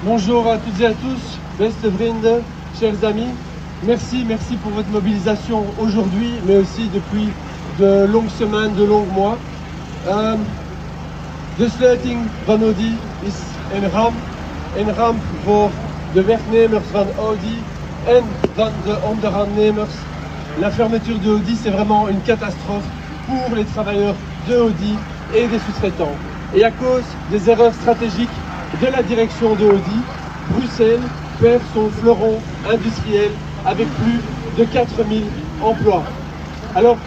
Bonjour à toutes et à tous, beste vrienden, chers amis. Merci pour votre mobilisation aujourd'hui, mais aussi depuis de longues semaines, de longs mois. De sluiting van Audi is een ramp voor de werknemers van Audi en van de onderaannemers. La fermeture de Audi, c'est vraiment une catastrophe pour les travailleurs de Audi et des sous-traitants. Et à cause des erreurs stratégiques de la direction de Audi, Bruxelles perd son fleuron industriel avec plus de 4000 emplois. Alors,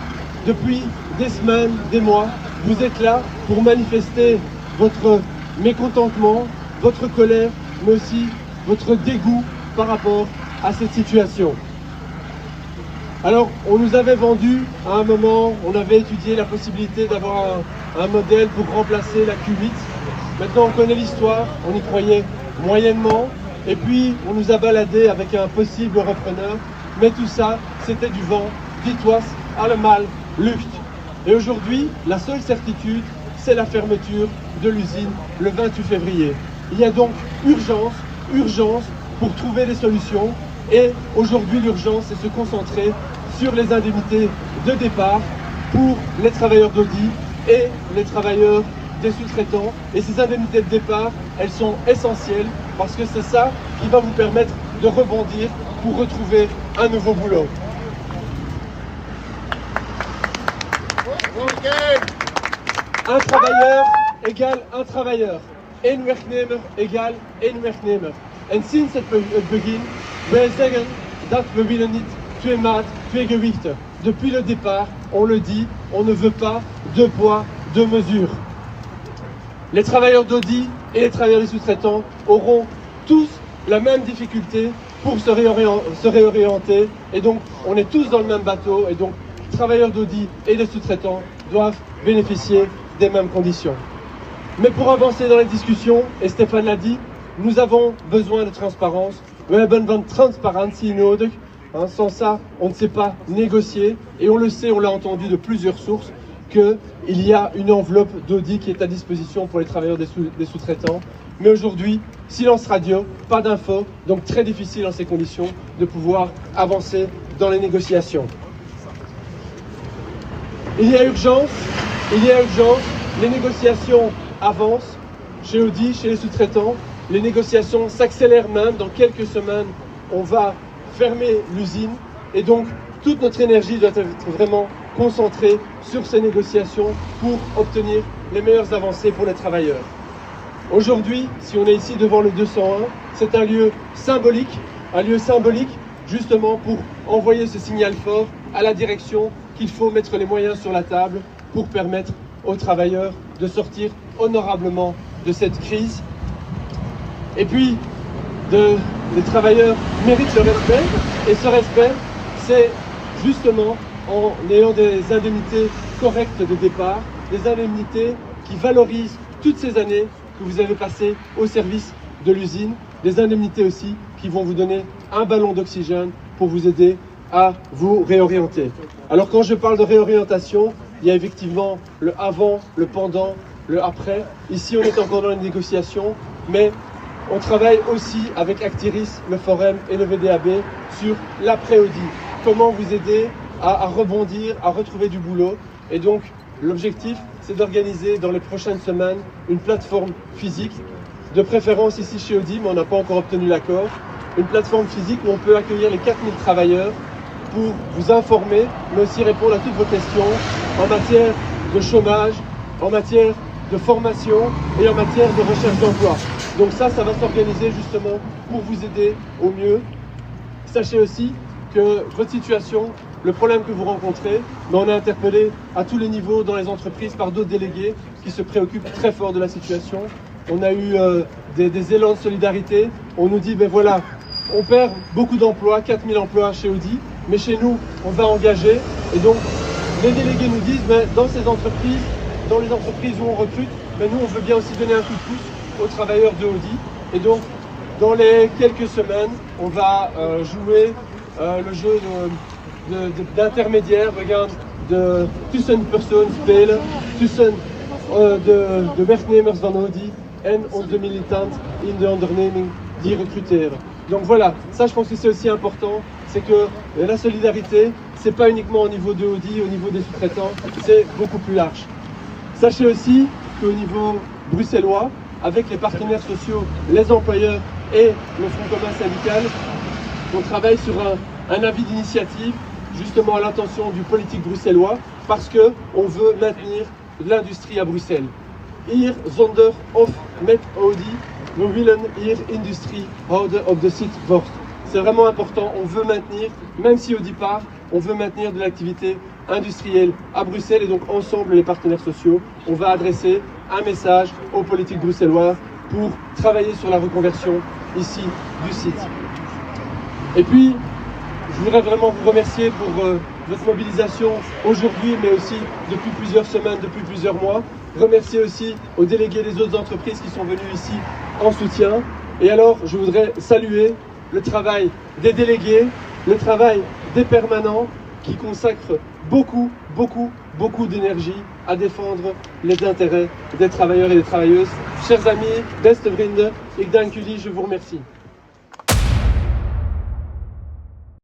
depuis des semaines, des mois, vous êtes là pour manifester votre mécontentement, votre colère, mais aussi votre dégoût par rapport à cette situation. Alors, on nous avait vendu à un moment, on avait étudié la possibilité d'avoir un modèle pour remplacer la Q8. Maintenant, on connaît l'histoire, on y croyait moyennement, et puis on nous a baladé avec un possible repreneur, mais tout ça, c'était du vent, dit was allemaal lucht. Et aujourd'hui, la seule certitude, c'est la fermeture de l'usine le 28 février. Il y a donc urgence pour trouver des solutions, et aujourd'hui l'urgence, c'est se concentrer sur les indemnités de départ pour les travailleurs d'Audi et les travailleurs des sous-traitants. Et ces indemnités de départ, elles sont essentielles parce que c'est ça qui va vous permettre de rebondir pour retrouver un nouveau boulot. Un travailleur égale un travailleur. Een werknemer égale één werknemer. En sinds het begin, wij zeggen dat we willen niet twee maat, twee gewichten. Depuis le départ, on le dit, on ne veut pas deux poids, deux mesures. Les travailleurs d'Audi et les travailleurs des sous-traitants auront tous la même difficulté pour se réorienter. Et donc, on est tous dans le même bateau. Et donc, les travailleurs d'Audi et les sous-traitants doivent bénéficier des mêmes conditions. Mais pour avancer dans les discussions, et Stéphane l'a dit, nous avons besoin de transparence. We hebben van transparantie nodig. Sans ça, on ne sait pas négocier. Et on le sait, on l'a entendu de plusieurs sources, qu'il y a une enveloppe d'Audi qui est à disposition pour les travailleurs des sous-traitants. Mais aujourd'hui, silence radio, pas d'infos, donc très difficile dans ces conditions de pouvoir avancer dans les négociations. Il y a urgence, les négociations avancent chez Audi, chez les sous-traitants. Les négociations s'accélèrent même, dans quelques semaines, on va fermer l'usine et donc toute notre énergie doit être vraiment concentrée sur ces négociations pour obtenir les meilleures avancées pour les travailleurs. Aujourd'hui, si on est ici devant le 201, c'est un lieu symbolique justement pour envoyer ce signal fort à la direction qu'il faut mettre les moyens sur la table pour permettre aux travailleurs de sortir honorablement de cette crise. Et puis, les travailleurs méritent le respect, et ce respect, c'est justement en ayant des indemnités correctes de départ, des indemnités qui valorisent toutes ces années que vous avez passées au service de l'usine, des indemnités aussi qui vont vous donner un ballon d'oxygène pour vous aider à vous réorienter. Alors quand je parle de réorientation, il y a effectivement le avant, le pendant, le après. Ici, on est encore dans les négociations, mais on travaille aussi avec Actiris, le Forum et le VDAB sur l'après-Audi. Comment vous aider à rebondir, à retrouver du boulot. Et donc, l'objectif, c'est d'organiser dans les prochaines semaines une plateforme physique, de préférence ici chez Audi, mais on n'a pas encore obtenu l'accord. Une plateforme physique où on peut accueillir les 4000 travailleurs pour vous informer, mais aussi répondre à toutes vos questions en matière de chômage, en matière de formation et en matière de recherche d'emploi. Donc ça va s'organiser justement pour vous aider au mieux. Sachez aussi que votre situation, le problème que vous rencontrez, on est interpellé à tous les niveaux dans les entreprises par d'autres délégués qui se préoccupent très fort de la situation. On a eu des élans de solidarité. On nous dit, ben voilà, on perd beaucoup d'emplois, 4000 emplois chez Audi, mais chez nous, on va engager. Et donc, les délégués nous disent, ben, dans ces entreprises, dans les entreprises où on recrute, ben, nous, on veut bien aussi donner un coup de pouce aux travailleurs de Audi. Et donc, dans les quelques semaines, on va jouer le jeu d'intermédiaire. Regarde, tussen personen spelen, tussen de werknemers van Audi en onze militant in de onderneming die recruteren. Donc voilà, ça je pense que c'est aussi important, c'est que la solidarité, c'est pas uniquement au niveau de Audi, au niveau des sous-traitants, c'est beaucoup plus large. Sachez aussi qu'au niveau bruxellois, avec les partenaires sociaux, les employeurs et le Front commun syndical, on travaille sur un avis d'initiative, justement à l'intention du politique bruxellois, parce qu'on veut maintenir l'industrie à Bruxelles. Hier, zonder of met Audi, we willen hier industrie houden op de site Vorst. C'est vraiment important, on veut maintenir, même si Audi part, on veut maintenir de l'activité industrielle à Bruxelles et donc ensemble les partenaires sociaux, on va adresser un message aux politiques bruxelloises pour travailler sur la reconversion ici du site. Et puis, je voudrais vraiment vous remercier pour votre mobilisation aujourd'hui, mais aussi depuis plusieurs semaines, depuis plusieurs mois. Remercier aussi aux délégués des autres entreprises qui sont venus ici en soutien. Et alors, je voudrais saluer le travail des délégués, le travail des permanents qui consacrent beaucoup d'énergie à défendre les intérêts des travailleurs et des travailleuses. Chers amis, beste vrienden, ik dank jullie, je vous remercie.